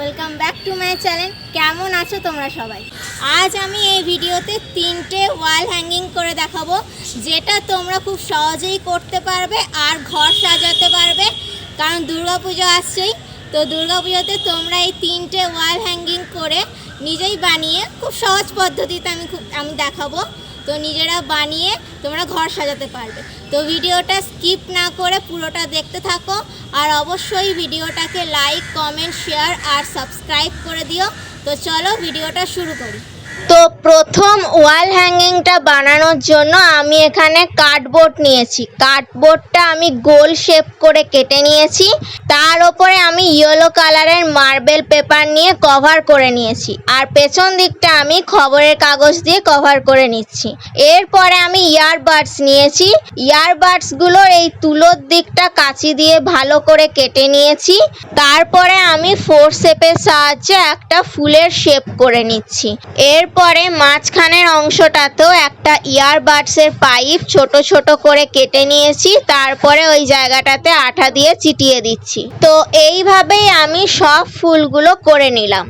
Welcome back to my channel. কেমন আছো তোমরা সবাই? আজ আমি এই ভিডিওতে 3টে ওয়াল হ্যাঙ্গিং করে দেখাবো, যেটা তোমরা খুব সহজেই করতে পারবে আর ঘর সাজাতে পারবে, কারণ দুর্গাপুজো আসছেই। তো দুর্গাপুজোতে তোমরা এই 3টে ওয়াল হ্যাঙ্গিং করে নিজেই বানিয়ে খুব সহজ পদ্ধতিতে আমি দেখাবো। তো নিজেরা বানিয়ে তোমরা ঘর সাজাতে পারবে। তো ভিডিওটা স্কিপ না করে পুরোটা দেখতে থাকো, আর অবশ্যই ভিডিওটাকে লাইক, কমেন্ট, শেয়ার আর সাবস্ক্রাইব করে দিও। তো চলো ভিডিওটা শুরু করি। তো প্রথম ওয়াল হ্যাঙ্গিংটা বানানোর জন্য আমি এখানে কার্ডবোর্ড নিয়েছি। কার্ডবোর্ডটা আমি গোল শেপ করে কেটে নিয়েছি। তার ওপরে আমি ইয়েলো কালারের মার্বেল পেপার নিয়ে কভার করে নিয়েছি, আর পেছন দিকটা আমি খবরের কাগজ দিয়ে কভার করে নিচ্ছি। এরপরে আমি ইয়ারবাডস নিয়েছি। ইয়ারবাডসগুলোর এই তুলোর দিকটা কাঁচি দিয়ে ভালো করে কেটে নিয়েছি। তারপরে আমি ফোরসেপের সাহায্যে একটা ফুলের শেপ করে নিচ্ছি। এরপরে মাঝখানের অংশটাতেও একটা ইয়ারবাডসের পাইপ ছোট ছোট করে কেটে নিয়েছি। তারপরে ওই জায়গাটাতে আঠা দিয়ে চিটিয়ে দিচ্ছি। তো এইভাবেই আমি সব ফুলগুলো করে নিলাম।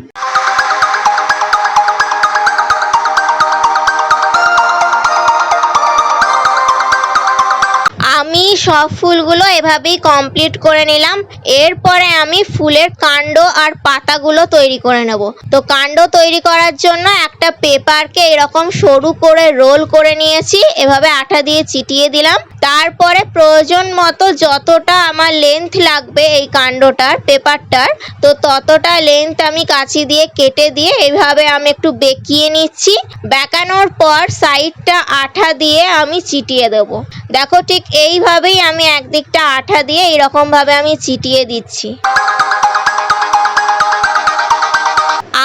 আমি সব ফুলগুলো এভাবেই কমপ্লিট করে নিলাম। এরপরে আমি ফুলের কাণ্ড আর পাতাগুলো তৈরি করে নেব। তো কাণ্ড তৈরি করার জন্য একটা পেপারকে এরকম সরু করে রোল করে নিয়েছি, এভাবে আঠা দিয়ে চিটিয়ে দিলাম। তারপরে প্রয়োজন মতো যতটা আমার লেন্থ লাগবে এই কাণ্ডটার, পেপারটার, তো ততটা লেন্থ আমি কাঁচি দিয়ে কেটে দিয়ে এইভাবে আমি একটু বেঁকিয়ে নিচ্ছি। বেঁকানোর পর সাইডটা আঠা দিয়ে আমি চিটিয়ে দেবো। দেখো ঠিক এইভাবেই আমি একদিকটা আঠা দিয়ে এইরকম ভাবে আমি চিটিয়ে দিচ্ছি।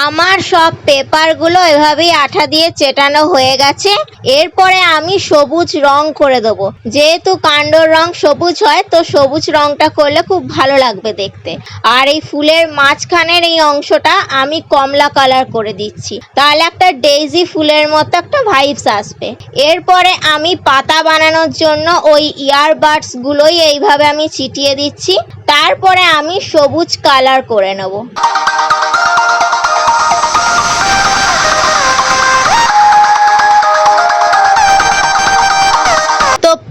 আমার সব পেপারগুলো এভাবেই আঠা দিয়ে চেটানো হয়ে গেছে। এরপরে আমি সবুজ রং করে দেবো। যেহেতু কাণ্ডর রং সবুজ হয়, তো সবুজ রংটা করলে খুব ভালো লাগবে দেখতে। আর এই ফুলের মাঝখানের এই অংশটা আমি কমলা কালার করে দিচ্ছি, তাহলে একটা ডেইজি ফুলের মতো একটা ভাইবস আসবে। এরপরে আমি পাতা বানানোর জন্য ওই ইয়ারবাডসগুলোই এইভাবে আমি ছিটিয়ে দিচ্ছি। তারপরে আমি সবুজ কালার করে নেব।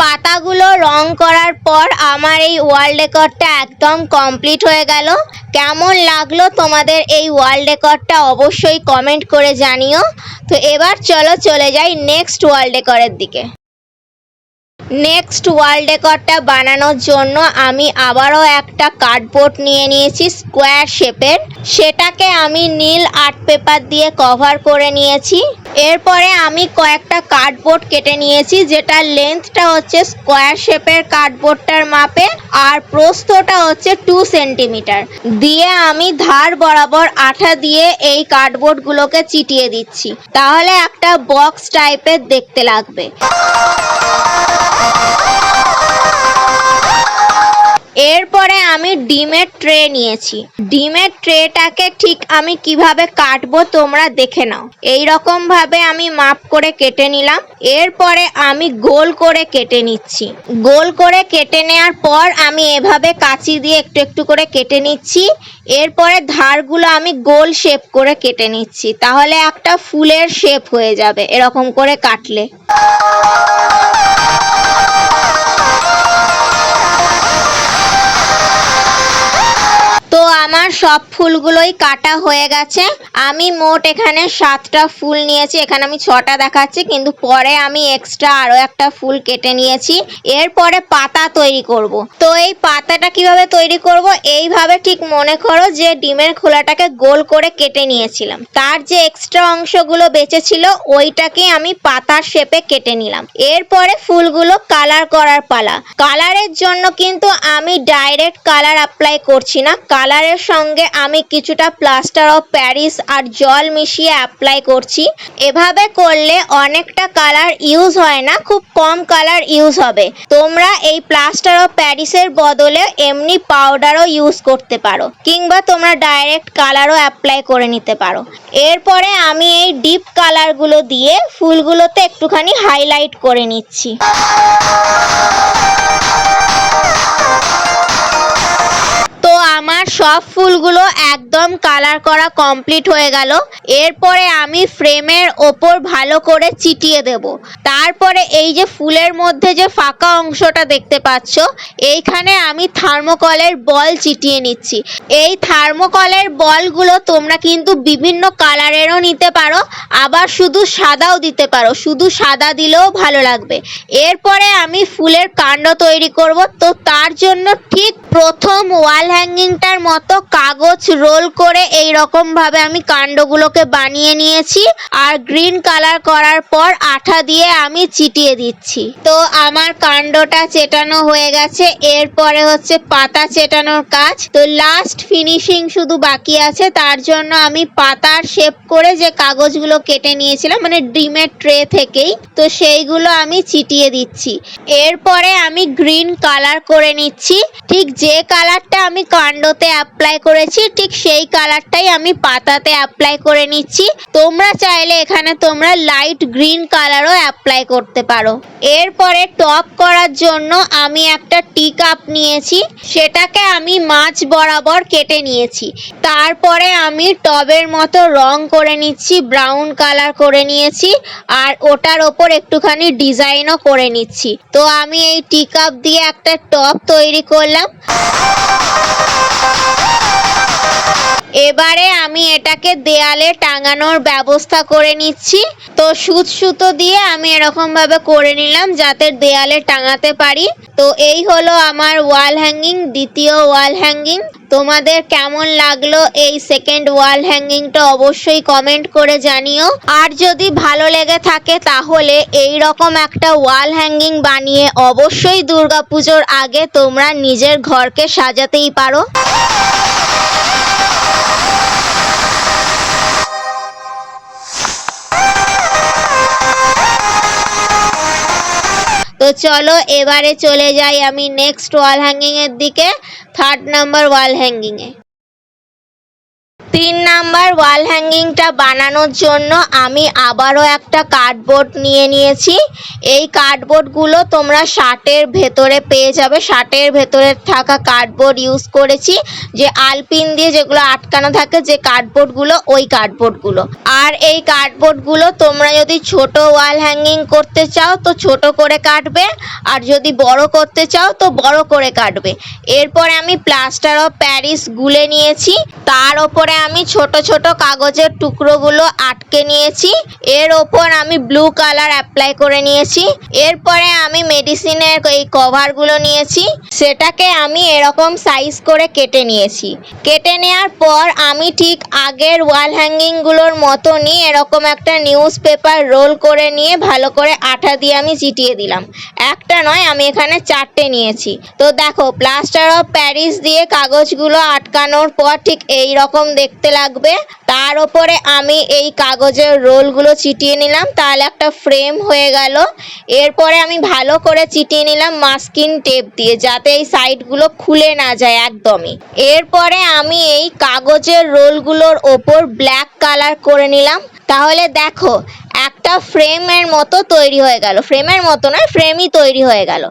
পাতাগুলো রং করার পর আমার এই ওয়াল ডেকরটা একদম কমপ্লিট হয়ে গেল। কেমন লাগলো তোমাদের এই ওয়াল ডেকরটা অবশ্যই কমেন্ট করে জানিও। তো এবার চলে যাই নেক্সট ওয়াল ডেকরের দিকে। নেক্সট ওয়াল ডেকরটা বানানোর জন্য আমি আবারও একটা কার্ডবোর্ড নিয়ে নিয়েছি স্কোয়ার শেপের। সেটাকে আমি নীল আর্ট পেপার দিয়ে কভার করে নিয়েছি। এরপরে আমি কয়েকটা কার্ডবোর্ড কেটে নিয়েছি, যেটার লেন্থটা হচ্ছে স্কোয়ার শেপের কার্ডবোর্ডটার মাপে, আর প্রস্থটা হচ্ছে 2 সেন্টিমিটার দিয়ে আমি ধার বরাবর আঠা দিয়ে এই কার্ডবোর্ডগুলোকে চিটিয়ে দিচ্ছি। তাহলে একটা বক্স টাইপের দেখতে লাগবে। এরপরে আমি ডিমের ট্রে নিয়েছি। ডিমের ট্রেটাকে ঠিক আমি কিভাবে কাটবো তোমরা দেখে নাও। এই রকম ভাবে আমি মাপ করে কেটে নিলাম। এরপরে আমি গোল করে কেটে নিচ্ছি। গোল করে কেটে নেওয়ার পর আমি এভাবে কাঁচি দিয়ে একটু একটু করে কেটে নিচ্ছি। এরপরে ধারগুলো আমি গোল শেপ করে কেটে নিচ্ছি, তাহলে একটা ফুলের শেপ হয়ে যাবে এরকম করে কাটলে। তো আমার সব ফুলগুলোই কাটা হয়ে গেছে। আমি মোট এখানে 7টা ফুল নিয়েছি। এখানে আমি 6টা দেখাচ্ছি, কিন্তু পরে আমি এক্সট্রা আরো একটা ফুল কেটে নিয়েছি। এরপরে পাতা তৈরি করব। তো এই পাতাটা কিভাবে তৈরি করব, এইভাবে ঠিক মনে করো যে ডিমের খোলাটাকে গোল করে কেটে নিয়েছিলাম, তার যে এক্সট্রা অংশগুলো বেঁচে ছিল ওইটাকে আমি পাতার শেপে কেটে নিলাম। এরপরে ফুলগুলো কালার করার পালা। কালারের জন্য কিন্তু আমি ডাইরেক্ট কালার অ্যাপ্লাই করছি না। কালারের সঙ্গে আমি কিছুটা প্লাস্টার অফ প্যারিস আর জল মিশিয়ে অ্যাপ্লাই করছি। এভাবে করলে অনেকটা কালার ইউজ হয় না, খুব কম কালার ইউজ হবে। তোমরা এই প্লাস্টার অফ প্যারিসের বদলে এমনি পাউডারও ইউজ করতে পারো, কিংবা তোমরা ডাইরেক্ট কালারও অ্যাপ্লাই করে নিতে পারো। এরপরে আমি এই ডিপ কালারগুলো দিয়ে ফুলগুলোতে একটুখানি হাইলাইট করে নিচ্ছি। আমার সব ফুলগুলো একদম কালার করা কমপ্লিট হয়ে গেল। এরপরে আমি ফ্রেমের ওপর ভালো করে চিটিয়ে দেব। তারপরে এই যে ফুলের মধ্যে যে ফাঁকা অংশটা দেখতে পাচ্ছ, এইখানে আমি থার্মোকলের বল চিটিয়ে নিচ্ছি। এই থার্মোকলের বলগুলো তোমরা কিন্তু বিভিন্ন কালারেরও নিতে পারো, আবার শুধু সাদাও দিতে পারো, শুধু সাদা দিলেও ভালো লাগবে। এরপরে আমি ফুলের কাণ্ড তৈরি করব। তো তার জন্য ঠিক প্রথম ওয়াল হ্যাঙ্গিংটার মতো কাগজ রোল করে এই রকম ভাবে আমি কাণ্ডগুলোকে বানিয়ে নিয়েছি। আর গ্রিন কালার করার পর আঠা দিয়ে আমি চিটিয়ে দিচ্ছি। তো আমার কাণ্ডটা চেটানো হয়ে গেছে। এরপরে হচ্ছে পাতা চেটানোর কাজ। তো লাস্ট ফিনিশিং শুধু বাকি আছে, তার জন্য আমি পাতার শেপ করে যে কাগজগুলো কেটে নিয়েছিলাম, মানে ডিমের ট্রে থেকেই, তো সেইগুলো আমি চিটিয়ে দিচ্ছি। এরপরে আমি গ্রিন কালার করে নিচ্ছি। ঠিক যে কালারটা আমি কাণ্ডতে অ্যাপ্লাই করেছি ঠিক সেই কালারটাই আমি পাতাতে অ্যাপ্লাই করে নিচ্ছি। তোমরা চাইলে এখানে তোমরা লাইট গ্রিন কালারও অ্যাপ্লাই করতে পারো। এরপরে টপ করার জন্য আমি একটা টি কাপ নিয়েছি, সেটাকে আমি মাঝ বরাবর কেটে নিয়েছি। তারপরে আমি টবের মতো রং করে নিচ্ছি, ব্রাউন কালার করে নিয়েছি, আর ওটার ওপর একটুখানি ডিজাইনও করে নিচ্ছি। তো আমি এই টি কাপ দিয়ে একটা টব তৈরি করলাম। এবারে আমি এটাকে দেয়ালে টাঙানোর ব্যবস্থা করে নিচ্ছি। তো সুতো দিয়ে আমি এরকম ভাবে করে নিলাম যাতে দেয়ালে টাঙাতে পারি। তো এই হলো আমার ওয়াল হ্যাঙ্গিং, দ্বিতীয় ওয়াল হ্যাঙ্গিং। তোমাদের কেমন লাগলো এই সেকেন্ড ওয়াল হ্যাঙ্গিংটা অবশ্যই কমেন্ট করে জানিও। আর যদি ভালো লেগে থাকে তাহলে এই রকম একটা ওয়াল হ্যাঙ্গিং বানিয়ে অবশ্যই দুর্গাপুজোর আগে তোমরা নিজের ঘরকে সাজাতেই পারো। তো চলো এবারে চলে যাই আমি নেক্সট ওয়াল হ্যাঙ্গিং এর দিকে, 3rd নাম্বার ওয়াল হ্যাঙ্গিং এ। 3 নাম্বার ওয়াল হ্যাঙ্গিংটা বানানোর জন্য আমি আবারও একটা কার্ডবোর্ড নিয়ে নিয়েছি। এই কার্ডবোর্ডগুলো তোমরা শার্টের ভেতরে পেয়ে যাবে। শার্টের ভেতরে থাকা কার্ডবোর্ড ইউজ করেছি, যে আলপিন দিয়ে যেগুলো আটকানো থাকে যে কার্ডবোর্ডগুলো, ওই কার্ডবোর্ডগুলো। আর এই কার্ডবোর্ডগুলো তোমরা যদি ছোট ওয়াল হ্যাঙ্গিং করতে চাও তো ছোট করে কাটবে, আর যদি বড় করতে চাও তো বড় করে কাটবে। এরপরে আমি প্লাস্টার অফ প্যারিস গুলে নিয়েছি, তার ওপরে আমি ছোট ছোট কাগজের টুকরোগুলো আটকে নিয়েছি। এর ওপর আমি ব্লু কালার অ্যাপ্লাই করে নিয়েছি। এরপরে আমি মেডিসিনের এই কভারগুলো নিয়েছি, সেটাকে আমি এরকম সাইজ করে কেটে নিয়েছি। কেটে নেওয়ার পর আমি ঠিক আগের ওয়াল হ্যাঙ্গিংগুলোর মতনই এরকম একটা নিউজ পেপার রোল করে নিয়ে ভালো করে আঠা দিয়ে আমি চিটিয়ে দিলাম। একটা নয়, আমি এখানে 4টে নিয়েছি। তো দেখো প্লাস্টার অফ প্যারিস দিয়ে কাগজগুলো আটকানোর পর ঠিক এই রকম দেখতে লাগবে। তার ওপরে আমি এই কাগজের রোলগুলো চিটিয়ে নিলাম, তাহলে একটা ফ্রেম হয়ে গেল। এরপরে আমি ভালো করে চিটিয়ে নিলাম মাস্কিং টেপ দিয়ে, যাতে এই সাইডগুলো খুলে না যায় একদমই। এরপরে আমি এই কাগজের রোলগুলোর ওপর ব্ল্যাক কালার করে নিলাম। তাহলে দেখো একটা ফ্রেমের মতো তৈরি হয়ে গেল, ফ্রেমের মতো নয়, ফ্রেমই তৈরি হয়ে গেল।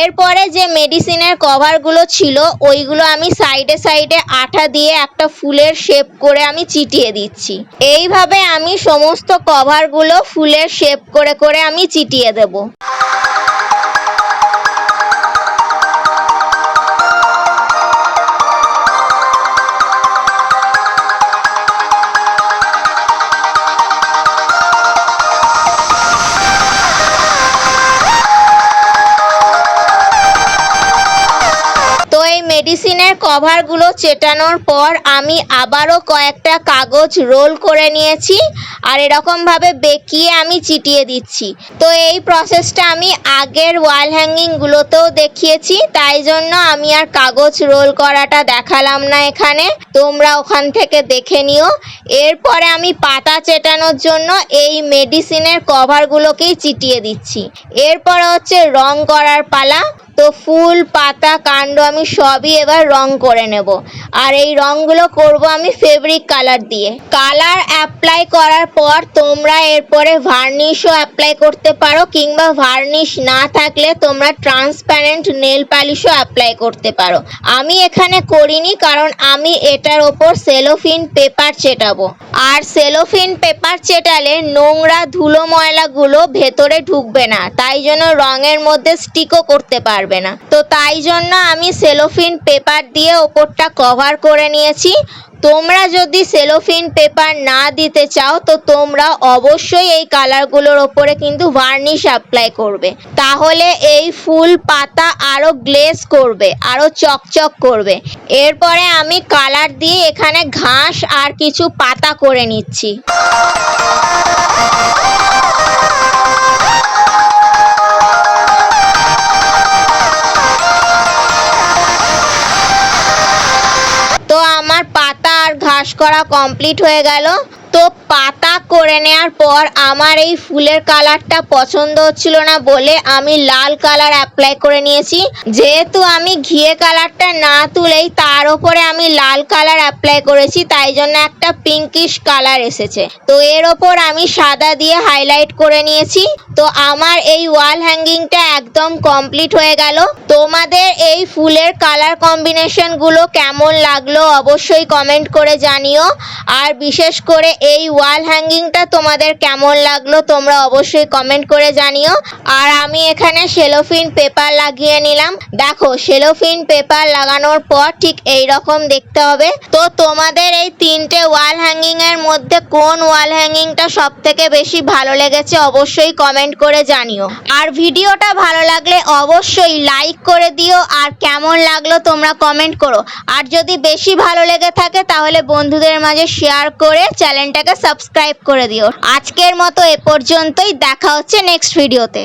এরপরে যে মেডিসিনের কভারগুলো ছিল ওইগুলো আমি সাইডে সাইডে আঠা দিয়ে একটা ফুলের শেপ করে আমি চিটিয়ে দিচ্ছি। এইভাবে আমি সমস্ত কভারগুলো ফুলের শেপ করে করে আমি চিটিয়ে দেব। মেডিসিনের কভারগুলো চেটানোর পর আমি আবারও কয়েকটা কাগজ রোল করে নিয়েছি, আর এরকমভাবে বেঁকিয়ে আমি চিটিয়ে দিচ্ছি। তো এই প্রসেসটা আমি আগের ওয়াল হ্যাঙ্গিংগুলোতেও দেখিয়েছি, তাই জন্য আমি আর কাগজ রোল করাটা দেখালাম না এখানে, তোমরা ওখান থেকে দেখে নিও। এরপরে আমি পাতা চেটানোর জন্য এই মেডিসিনের কভারগুলোকেই চিটিয়ে দিচ্ছি। এরপরে হচ্ছে রং করার পালা। তো ফুল পাতা কাণ্ড আমি সবই এবার রং করে নেব। আর এই রংগুলো করব আমি ফেব্রিক কালার দিয়ে। কালার অ্যাপ্লাই করার পর তোমরা এরপরে ভার্নিশও অ্যাপ্লাই করতে পারো, কিংবা ভার্নিশ না থাকলে তোমরা ট্রান্সপারেন্ট নেল পালিশও অ্যাপ্লাই করতে পারো। আমি এখানে করিনি, কারণ আমি এটার ওপর সেলোফিন পেপার চেটাবো। আর সেলোফিন পেপার চেটালে নোংরা ধুলো ময়লাগুলো ভেতরে ঢুকবে না, তাই জন্য রঙের মধ্যে স্টিকও করতে পারবে না। তো তাই জন্য আমি সেলোফিন পেপার দিয়ে ওপরটা কভার করে নিয়েছি। তোমরা যদি সেলোফিন পেপার না দিতে চাও তো তোমরা অবশ্যই এই কালারগুলোর ওপরে কিন্তু ভার্নিশ অ্যাপ্লাই করবে, তাহলে এই ফুল পাতা আরো গ্লেজ করবে, আরো চকচক করবে। এরপরে আমি কালার দিয়ে এখানে ঘাস আর কিছু পাতা করে নিচ্ছি। তো আমার পাতা আর ঘাস করা কমপ্লিট হয়ে গেল। তো পাতা করে নেওয়ার পর আমার এই ফুলের কালারটা পছন্দ হচ্ছিল না বলে আমি লাল কালার অ্যাপ্লাই করে নিয়েছি। যেহেতু আমি ঘিয়ে কালারটা না তুলেই তার ওপরে আমি লাল কালার অ্যাপ্লাই করেছি, তাই জন্য একটা পিঙ্কিশ কালার এসেছে। তো এর ওপর আমি সাদা দিয়ে হাইলাইট করে নিয়েছি। তো আমার এই ওয়াল হ্যাঙ্গিংটা একদম কমপ্লিট হয়ে গেল। তোমাদের এই ফুলের কালার কম্বিনেশনগুলো কেমন লাগলো অবশ্যই কমেন্ট করে জানিও। আর বিশেষ করে এই ওয়াল হ্যাঙ্গিংটা তোমাদের কেমন লাগলো তোমরা অবশ্যই কমেন্ট করে জানিও। আর আমি এখানে সেলোফিন পেপার লাগিয়ে নিলাম। দেখো, সেলোফিন পেপার লাগানোর পর ঠিক এই রকম দেখতে হবে। তো তোমাদের এই তিনটে ওয়াল হ্যাঙ্গিং এর মধ্যে কোন ওয়াল হ্যাঙ্গিংটা সব থেকে বেশি ভালো লেগেছে অবশ্যই কমেন্ট করে জানিও। আর ভিডিওটা ভালো লাগলে অবশ্যই লাইক করে দিও, আর কেমন লাগলো তোমরা কমেন্ট করো। আর যদি বেশি ভালো লেগে থাকে তাহলে বন্ধুদের মাঝে শেয়ার করে চ্যানেলটাকে সাবস্ক্রাইব করে দিও। আজকের মতো এ পর্যন্তই, দেখা হচ্ছে নেক্সট ভিডিওতে।